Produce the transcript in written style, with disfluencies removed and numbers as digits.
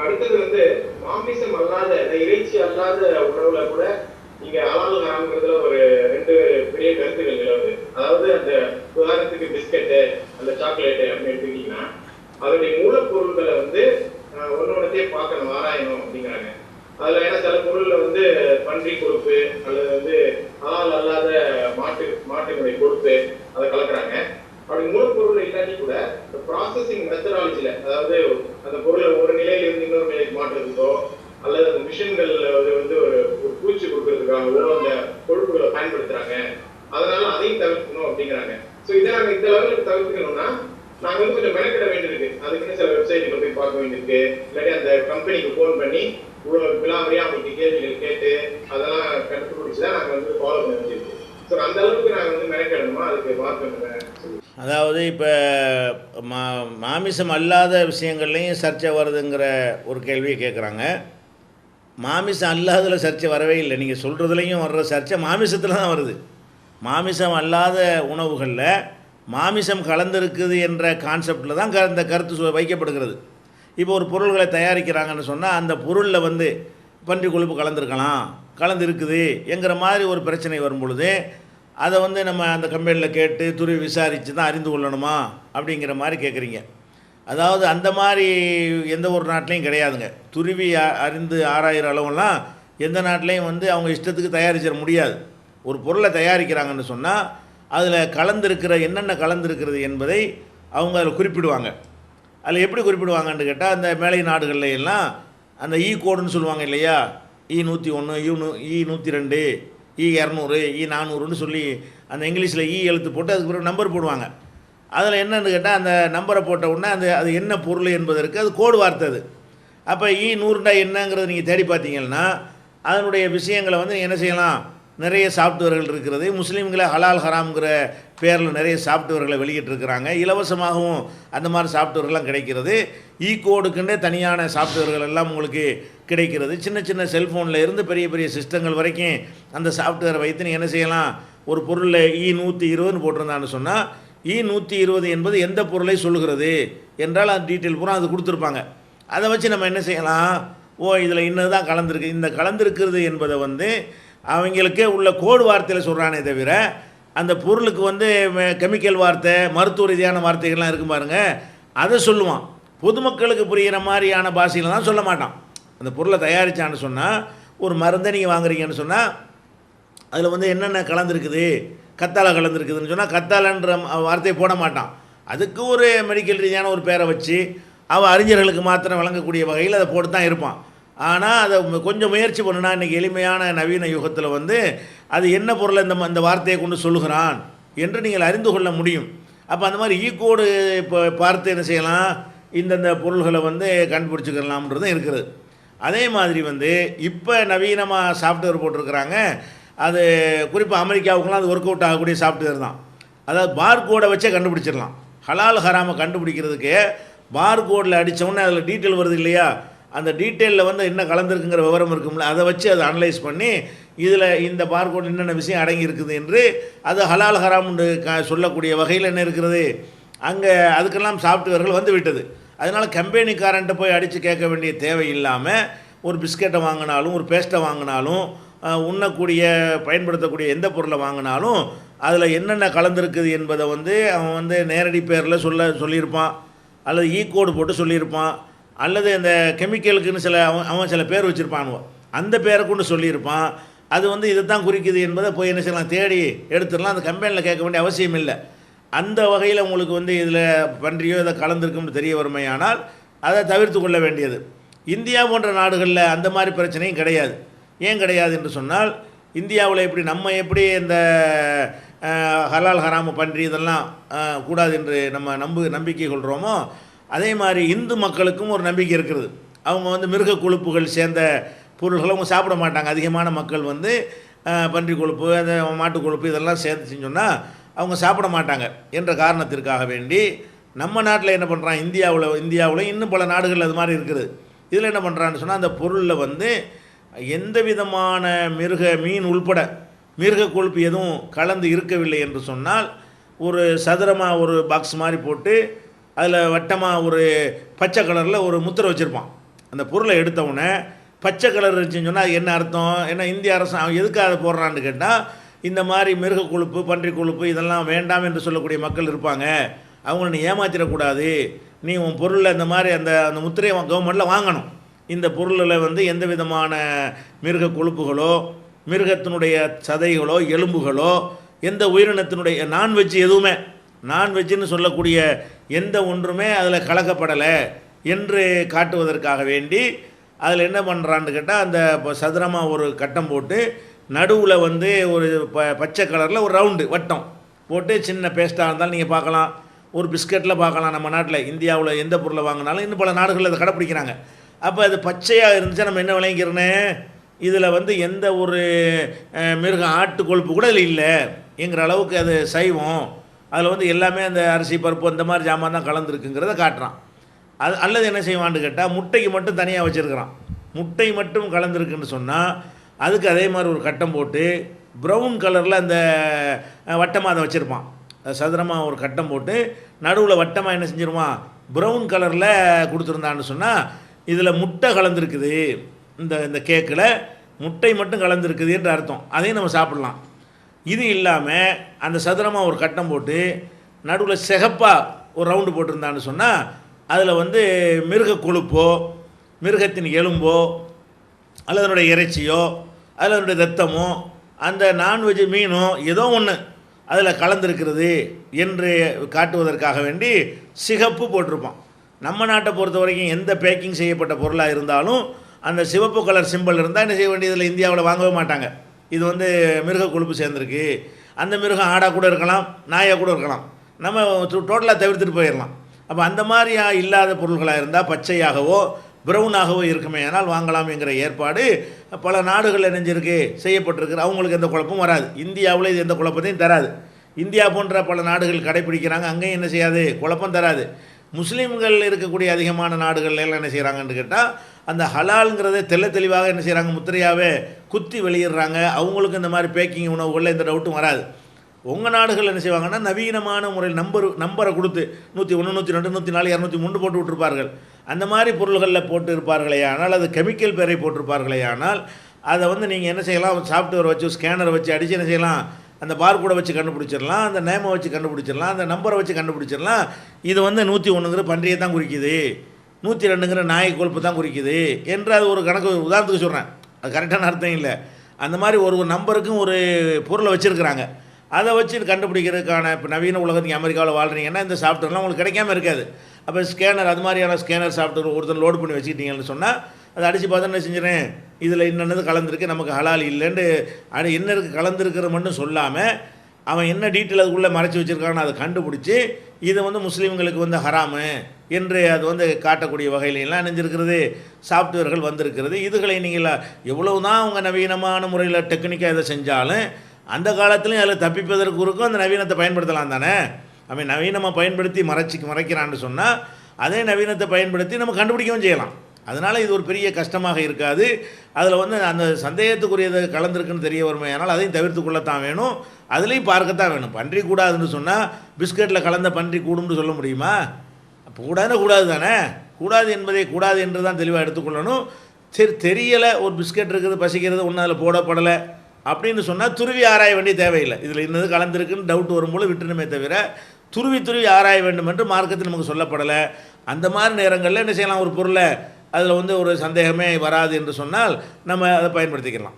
அடுத்தது மாமிசம் அல்லாத இறைச்சி அல்லாத உணவுல கூட நீங்க ஹலால் ஹராம்ங்கிறதுல ஒரு ரெண்டு பெரிய கருத்துக்கள் நிலவுது. அதாவது அந்த உதாரணத்துக்கு பிஸ்கட்டு, அந்த சாக்லேட்டு அப்படின்னு எடுத்துக்கிட்டீங்கன்னா அதனுடைய மூலப்பொருள்களை ஒன்னொன்னத்தையே பார்க்கணும், ஆராயணும் அப்படிங்கிறாங்க. அதுல ஏன்னா சில பொருள்ல பன்றி கொழுப்பு அல்லது ஹலால் அல்லாத மாட்டினுடைய கொழுப்பு அதை கலக்குறாங்க. அப்படி மூலப்பொருள் இல்லாட்டி கூட இந்த ப்ராசஸிங் மெத்தடாலஜில, அதாவது அந்த பொருளை ஒரு நிலையில இருந்து இன்னொரு நிலைக்கு மாற்றுறதுக்கோ அல்லது அந்த மிஷின்கள்ல ஒரு பூச்சி கொடுக்கறதுக்காகவோ அந்த கொழுப்புகளை பயன்படுத்துறாங்க. அதனால அதையும் தவிர்க்கணும் அப்படிங்கிறாங்க. ஸோ இதை நாங்கள் இந்த லெவலுக்கு தவிர்க்கணும்னா நாங்க கொஞ்சம் மெனக்கிட வேண்டியிருக்கு. அதுக்குன்னு சில வெப்சைட்ல போய் பார்க்க வேண்டியிருக்கு. இல்லாட்டி அந்த கம்பெனிக்கு ஃபோன் பண்ணி விழாவறியா அவங்களுக்கு கேள்விகள் கேட்டு அதெல்லாம் கண்டுபிடிச்சுதான் நாங்க ஃபாலோ பண்ண வேண்டியிருக்கு. ஸோ அந்த அளவுக்கு நாங்கள் மெனக்கிடணுமா, அதுக்கு மாற்றம். அதாவது இப்போ மாமிசம் அல்லாத விஷயங்கள்லையும் சர்ச்சை வருதுங்கிற ஒரு கேள்வியை கேட்குறாங்க. மாமிசம் அல்லாததில் சர்ச்சை வரவே இல்லை. நீங்கள் சொல்கிறதுலையும் வர்ற சர்ச்சை மாமிசத்தில் தான் வருது. மாமிசம் அல்லாத உணவுகளில் மாமிசம் கலந்துருக்குது என்ற கான்செப்டில் தான் இந்த கருத்து வைக்கப்படுகிறது. இப்போ ஒரு பொருள்களை தயாரிக்கிறாங்கன்னு சொன்னால் அந்த பொருளில் பன்றி கொழுப்பு கலந்துருக்கலாம், கலந்துருக்குது என்கிற மாதிரி ஒரு பிரச்சனை வரும் பொழுது அதை நம்ம அந்த கம்பெனியில் கேட்டு துருவி விசாரித்து தான் அறிந்து கொள்ளணுமா அப்படிங்கிற மாதிரி கேட்குறீங்க. அதாவது அந்த மாதிரி எந்த ஒரு நாட்டிலையும் கிடையாதுங்க. துருவி அறிந்து ஆராயிற அளவுலாம் எந்த நாட்டிலையும் அவங்க இஷ்டத்துக்கு தயாரிச்சிட முடியாது. ஒரு பொருளை தயாரிக்கிறாங்கன்னு சொன்னால் அதில் கலந்துருக்கிற என்னென்ன கலந்துருக்கிறது என்பதை அவங்க அதில் குறிப்பிடுவாங்க. அதில் எப்படி குறிப்பிடுவாங்கன்னு கேட்டால் அந்த மேலை நாடுகளில் எல்லாம் அந்த கோடுன்னு சொல்லுவாங்க இல்லையா, E101, E102, E200, E400ன்னு சொல்லி அந்த இங்கிலீஷில் எழுத்து போட்டு அதுக்கு பிறகு நம்பர் போடுவாங்க. அதில் என்னென்னு கேட்டால் அந்த நம்பரை போட்ட உடனே அது என்ன பொருள் என்பதற்கு அது கோடு வார்த்தை. அது அப்போ E100 என்னங்கிறது நீங்கள் தேடி பார்த்தீங்கன்னா அதனுடைய விஷயங்களை நீங்கள் என்ன செய்யலாம், நிறைய சாஃப்ட்வேர்கள் இருக்கிறது. முஸ்லீம்களை ஹலால் ஹராம்ங்கிற பேரில் நிறைய சாஃப்ட்வேர்களை வெளியிட்டிருக்கிறாங்க. இலவசமாகவும் அந்த மாதிரி சாஃப்ட்வேர்கள்லாம் கிடைக்கிறது. கோடுக்குன்னே தனியான சாஃப்ட்வேர்கள் எல்லாம் உங்களுக்கு கிடைக்கிறது. சின்ன சின்ன செல்ஃபோனில் இருந்து பெரிய பெரிய சிஸ்டங்கள் வரைக்கும் அந்த சாஃப்ட்வேரை வைத்து நீங்கள் என்ன செய்யலாம், ஒரு பொருளில் E120ன்னு போட்டிருந்தான்னு சொன்னால் E120 என்பது எந்த பொருளை சொல்கிறது என்றால் அந்த டீட்டெயில் பூரா அது கொடுத்துருப்பாங்க. அதை வச்சு நம்ம என்ன செய்யலாம், இதில் இன்னது தான் கலந்துருக்கு, இந்த கலந்துருக்கிறது என்பதை அவங்களுக்கே உள்ள கோடு வார்த்தையில் சொல்கிறானே தவிர அந்த பொருளுக்கு கெமிக்கல் வார்த்தை, மருத்துவ ரீதியான வார்த்தைகள்லாம் இருக்கும் பாருங்கள், அதை சொல்லுவான். பொதுமக்களுக்கு புரிகிற மாதிரியான பாஷையில் தான் சொல்ல மாட்டான். அந்த பொருளை தயாரித்தான்னு சொன்னால் ஒரு மருந்தை நீங்கள் வாங்குறீங்கன்னு சொன்னால் அதில் என்னென்ன கலந்துருக்குது, கத்தாழை கலந்துருக்குதுன்னு சொன்னால் கத்தாழன்ற வார்த்தையை போட மாட்டான். அதுக்கு ஒரு மெடிக்கல் ரீதியான ஒரு பேரை வச்சு அவன் அறிஞர்களுக்கு மாத்திரம் வழங்கக்கூடிய வகையில் அதை போட்டு தான் இருப்பான். ஆனால் அதை கொஞ்சம் முயற்சி பண்ணுனா இன்றைக்கி எளிமையான நவீன யுகத்தில் அது என்ன பொருளை இந்த வார்த்தையை கொண்டு சொல்லுகிறான் என்று நீங்கள் அறிந்து கொள்ள முடியும். அப்போ அந்த மாதிரி கோடு இப்போ பார்த்து என்ன செய்யலாம், இந்தந்த பொருள்களை கண்டுபிடிச்சிக்கலாம்ன்றதும் இருக்குது. அதே மாதிரி இப்போ நவீனமாக சாஃப்ட்வேர் போட்டிருக்கிறாங்க. அது குறிப்பாக அமெரிக்காவுக்குலாம் அது ஒர்க் அவுட் ஆகக்கூடிய சாஃப்ட்வேர் தான். அதாவது பார்கோடை வச்சே கண்டுபிடிச்சிடலாம். ஹலால் ஹராமை கண்டுபிடிக்கிறதுக்கு பார்கோடில் அடித்தோடனே அதில் டீட்டெயில் வருது இல்லையா, அந்த டீட்டெயிலில் என்ன கலந்துருக்குங்கிற விவரம் இருக்கும்ல, அதை வச்சு அதை அனலைஸ் பண்ணி இதில் இந்த பார்கோட் என்னென்ன விஷயம் அடங்கி இருக்குது என்று அது ஹலால் ஹராம்னு சொல்லக்கூடிய வகையில் என்ன இருக்கிறது, அங்கே அதுக்கெல்லாம் சாஃப்ட்வேர்கள் விட்டது. அதனால் கம்பெனிக்காரன்ட்ட போய் அடித்து கேட்க வேண்டிய தேவை இல்லாமல் ஒரு பிஸ்கெட்டை வாங்கினாலும் ஒரு பேஸ்ட்டை வாங்கினாலும் உண்ணக்கூடிய பயன்படுத்தக்கூடிய எந்த பொருளை வாங்கினாலும் அதில் என்னென்ன கலந்துருக்குது என்பதை அவன் நேரடி பேரில் சொல்லியிருப்பான், அல்லது கோடு போட்டு சொல்லியிருப்பான், அல்லது அந்த கெமிக்கலுக்குன்னு அவன் சில பேர் வச்சுருப்பானுவோ அந்த பேரை கொண்டு சொல்லியிருப்பான். அது இதை தான் குறிக்குது என்பதை போய் என்ன செய்யலாம், தேடி எடுத்துடலாம். அந்த கம்பெனியில் கேட்க வேண்டிய அவசியம் இல்லை. அந்த வகையில் உங்களுக்கு இதில் பன்றியோ இதை கலந்துருக்கும்னு தெரிய வருமையானால் அதை தவிர்த்து கொள்ள வேண்டியது. இந்தியா போன்ற நாடுகளில் அந்த மாதிரி பிரச்சனையும் கிடையாது. ஏன் கிடையாது என்று சொன்னால், இந்தியாவில் எப்படி இந்த ஹலால் ஹராமு பன்றி இதெல்லாம் கூடாது என்று நம்ம நம்பிக்கை கொள்கிறோமோ அதே மாதிரி இந்து மக்களுக்கும் ஒரு நம்பிக்கை இருக்கிறது. அவங்க மிருக கொழுப்புகள் சேர்ந்த பொருள்களை அவங்க சாப்பிட மாட்டாங்க. அதிகமான மக்கள் பன்றி கொழுப்பு, அந்த மாட்டு கொழுப்பு இதெல்லாம் சேர்த்து செஞ்சோன்னா அவங்க சாப்பிட மாட்டாங்க என்ற காரணத்திற்காக வேண்டி நம்ம நாட்டில் என்ன பண்ணுறான், இந்தியாவில் இன்னும் பல நாடுகள் அது மாதிரி இருக்குது. இதில் என்ன பண்ணுறான்னு சொன்னால் அந்த பொருளில் எந்த விதமான மீன் உள்பட மிருக கொழுப்பு எதுவும் கலந்து இருக்கவில்லை என்று சொன்னால் ஒரு சதுரமாக ஒரு பாக்ஸ் மாதிரி போட்டு அதில் வட்டமாக ஒரு பச்சை கலரில் ஒரு முத்திரை வச்சுருப்பான். அந்த பொருளை எடுத்தவுடனே பச்சை கலர் இருந்துச்சுன்னு சொன்னால் அது என்ன அர்த்தம்? ஏன்னா இந்திய அரசு அவன் எதுக்காக அதை போடுறான்னு கேட்டால், இந்த மாதிரி மிருக கொழுப்பு, பன்றி கொழுப்பு இதெல்லாம் வேண்டாம் என்று சொல்லக்கூடிய மக்கள் இருப்பாங்க, அவங்கள நீ ஏமாற்றிடக்கூடாது, நீ உன் பொருளில் இந்த மாதிரி அந்த அந்த முத்திரையை கவர்மெண்ட்டில் வாங்கணும், இந்த பொருளில் வந்து எந்த விதமான மிருக கொழுப்புகளோ மிருகத்தினுடைய சதைகளோ எலும்புகளோ எந்த உயிரினத்தினுடைய நான்வெஜ் எதுவுமே நான்வெஜ்ஜுன்னு சொல்லக்கூடிய எந்த ஒன்றுமே அதில் கலக்கப்படலை என்று காட்டுவதற்காக வேண்டி அதில் என்ன பண்ணுறான்னு கேட்டால், அந்த சதுரமாக ஒரு கட்டம் போட்டு நடுவில் வந்து ஒரு பச்சை கலரில் ஒரு ரவுண்டு வட்டம் போட்டு சின்ன பேஸ்ட்டாக இருந்தாலும் நீங்கள் பார்க்கலாம், ஒரு பிஸ்கட்டில் பார்க்கலாம், நம்ம நாட்டில் இந்தியாவில் எந்த பொருளை வாங்கினாலும் இன்னும் பல நாடுகளில் அதை கடைப்பிடிக்கிறாங்க. அப்போ அது பச்சையாக இருந்துச்சா நம்ம என்ன விளங்கிக்கிறோன்னு, இதில் வந்து எந்த ஒரு மிருக ஆட்டு கொழுப்பு கூட இதில் இல்லை என்கிற அளவுக்கு அது சைவம், அதில் வந்து எல்லாமே அந்த அரிசி பருப்பு அந்த மாதிரி ஜாமான் தான் கலந்துருக்குங்கிறத காட்டுறான். அது அல்லது என்ன செய்வான்னு கேட்டால், முட்டைக்கு மட்டும் தனியாக வச்சுருக்கிறான், முட்டை மட்டும் கலந்துருக்குன்னு சொன்னால் அதுக்கு அதே மாதிரி ஒரு கட்டம் போட்டு ப்ரௌன் கலரில் அந்த வட்டமாக அதை வச்சுருப்பான், சதுரமாக ஒரு கட்டம் போட்டு நடுவில் வட்டமாக என்ன செஞ்சிருவான், ப்ரௌன் கலரில் கொடுத்துருந்தான்னு சொன்னால் இதில் முட்டை கலந்துருக்குது, இந்த கேக்கில் முட்டை மட்டும் கலந்துருக்குது என்று அர்த்தம், அதையும் நம்ம சாப்பிட்லாம். இது இல்லாமல் அந்த சதுரமாக ஒரு கட்டம் போட்டு நடுவில் சிகப்பாக ஒரு ரவுண்டு போட்டிருந்தான்னு சொன்னால் அதில் வந்து மிருக கொழுப்போ மிருகத்தின் எலும்போ அல்லது அதனுடைய இறைச்சியோ அல்லது அதனுடைய ரத்தமோ அந்த நான்வெஜ் மீனோ ஏதோ ஒன்று அதில் கலந்துருக்கிறது என்று காட்டுவதற்காக வேண்டி சிகப்பு போட்டிருப்பான். நம்ம நாட்டை பொறுத்த வரைக்கும் எந்த பேக்கிங் செய்யப்பட்ட பொருளாக இருந்தாலும் அந்த சிவப்பு கலர் சிம்பிள் இருந்தால் என்ன செய்ய வேண்டியதில் இந்தியாவில் வாங்கவே மாட்டாங்க. இது வந்து மிருக கொழுப்பு சேர்ந்துருக்கு, அந்த மிருகம் ஆடாக கூட இருக்கலாம், நாயாக கூட இருக்கலாம், நம்ம டோட்டலாக தவிர்த்துட்டு போயிடலாம். அப்போ அந்த மாதிரியா இல்லாத பொருள்களாக இருந்தால் பச்சையாகவோ ப்ரௌனாகவோ இருக்குமே ஆனால் வாங்கலாம் என்கிற ஏற்பாடு பல நாடுகளில் இணைஞ்சிருக்கு, செய்யப்பட்டிருக்கு. அவங்களுக்கு எந்த குழப்பமும் வராது, இந்தியாவில் இது எந்த குழப்பத்தையும் தராது. இந்தியா போன்ற பல நாடுகள் கடைப்பிடிக்கிறாங்க, அங்கேயும் என்ன செய்யாது, குழப்பம் தராது. முஸ்லீம்கள் இருக்கக்கூடிய அதிகமான நாடுகள் எல்லாம் என்ன செய்கிறாங்கன்னு கேட்டால், அந்த ஹலாலுங்கிறத தெளிவாக என்ன செய்கிறாங்க, முத்திரையாகவே குத்தி வெளியிடுறாங்க. அவங்களுக்கு இந்த மாதிரி பேக்கிங் உணவுகளில் எந்த டவுட்டும் வராது. உங்கள் நாடுகள் என்ன செய்வாங்கன்னா, நவீனமான முறையில் நம்பரை கொடுத்து 101, 102, 104, 203 போட்டு விட்டுருப்பார்கள். அந்த மாதிரி பொருள்களில் போட்டு இருப்பார்களே ஆனால், அது கெமிக்கல் பேரை போட்டிருப்பார்களே ஆனால், அதை வந்து நீங்கள் என்ன செய்யலாம், சாஃப்ட்வேர் வச்சு ஸ்கேனரை வச்சு அடித்து என்ன செய்யலாம், அந்த பார்கோடை வச்சு கண்டுபிடிச்சிடலாம், அந்த நேமை வச்சு கண்டுபிடிச்சிடலாம், அந்த நம்பரை வச்சு கண்டுபிடிச்சிடலாம். இது வந்து 101ங்கிற பன்றியை தான் குறிக்குது, 102ங்கிற நாய் கொழுப்பு தான் குறிக்குது என்று அது ஒரு கணக்கு உதாரணத்துக்கு சொல்கிறேன், அது கரெக்டான அர்த்தம் இல்லை. அந்த மாதிரி ஒரு நம்பருக்கும் ஒரு பொருளை வச்சுருக்கிறாங்க. அதை வச்சு கண்டுபிடிக்கிறதுக்கான இப்போ நவீன உலகத்துக்கு அமெரிக்காவில் வாழ்கிறீங்கன்னா இந்த சாஃப்ட்வேர்லாம் உங்களுக்கு கிடைக்காம இருக்காது. அப்போ ஸ்கேனர் அது மாதிரியான ஸ்கேனர் சாஃப்ட்வேர் ஒருத்தர் லோடு பண்ணி வச்சுக்கிட்டீங்கன்னு சொன்னால் அதை அடித்து பார்த்தா என்ன செஞ்சிடறேன், இதில் என்னென்னது கலந்துருக்கு, நமக்கு ஹலால் இல்லைன்னு என்ன இருக்குது கலந்துருக்கிற மட்டும் சொல்லாமல் அவன் என்ன டீட்டெயில் அதுக்குள்ளே மறைச்சி வச்சுருக்கான்னு அதை கண்டுபிடிச்சி இதை வந்து முஸ்லீம்களுக்கு வந்து ஹராமு என்று அது வந்து காட்டக்கூடிய வகையிலெல்லாம் இணைஞ்சிருக்கிறது சாஃப்ட்வேர்கள் வந்திருக்கிறது. இதுகளை நீங்கள் எவ்வளவு தான் அவங்க நவீனமான முறையில் டெக்னிக்காக இதை செஞ்சாலும் அந்த காலத்துலையும் அதில் தப்பிப்பதற்கு இருக்கும் அந்த நவீனத்தை பயன்படுத்தலாம் தானே. அவன் நவீனமாக பயன்படுத்தி மறைக்கிறான்னு சொன்னால் அதே நவீனத்தை பயன்படுத்தி நம்ம கண்டுபிடிக்கவும் செய்யலாம். அதனால் இது ஒரு பெரிய கஷ்டமாக இருக்காது. அதில் வந்து அந்த சந்தேகத்துக்குரியதை கலந்துருக்குன்னு தெரிய வருமே, ஆனால் அதையும் தவிர்த்து கொள்ளத்தான் வேணும், அதுலேயும் பார்க்கத்தான் வேணும். பன்றி கூடாதுன்னு சொன்னால் பிஸ்கட்டில் கலந்த பன்றி கூடும்னு சொல்ல முடியுமா? கூடாதுன்னா கூடாது தானே, கூடாது என்பதை கூடாது என்று தான் தெளிவாக எடுத்துக்கொள்ளணும். சரி தெரியலை, ஒரு பிஸ்கட் இருக்குது பசிக்கிறது ஒன்றும் அதில் போடப்படலை அப்படின்னு சொன்னால் துருவி ஆராய வேண்டிய தேவையில்லை. இதில் இன்னது கலந்துருக்குன்னு டவுட் வரும்போது விட்டுணுமே தவிர துருவி ஆராய வேண்டும் என்று மார்க்கத்தில் நமக்கு சொல்லப்படலை. அந்த மாதிரி நேரங்களில் என்ன செய்யலாம், ஒரு பொருளை அதில் வந்து ஒரு சந்தேகமே வராது என்று சொன்னால் நம்ம அதை பயன்படுத்திக்கலாம்.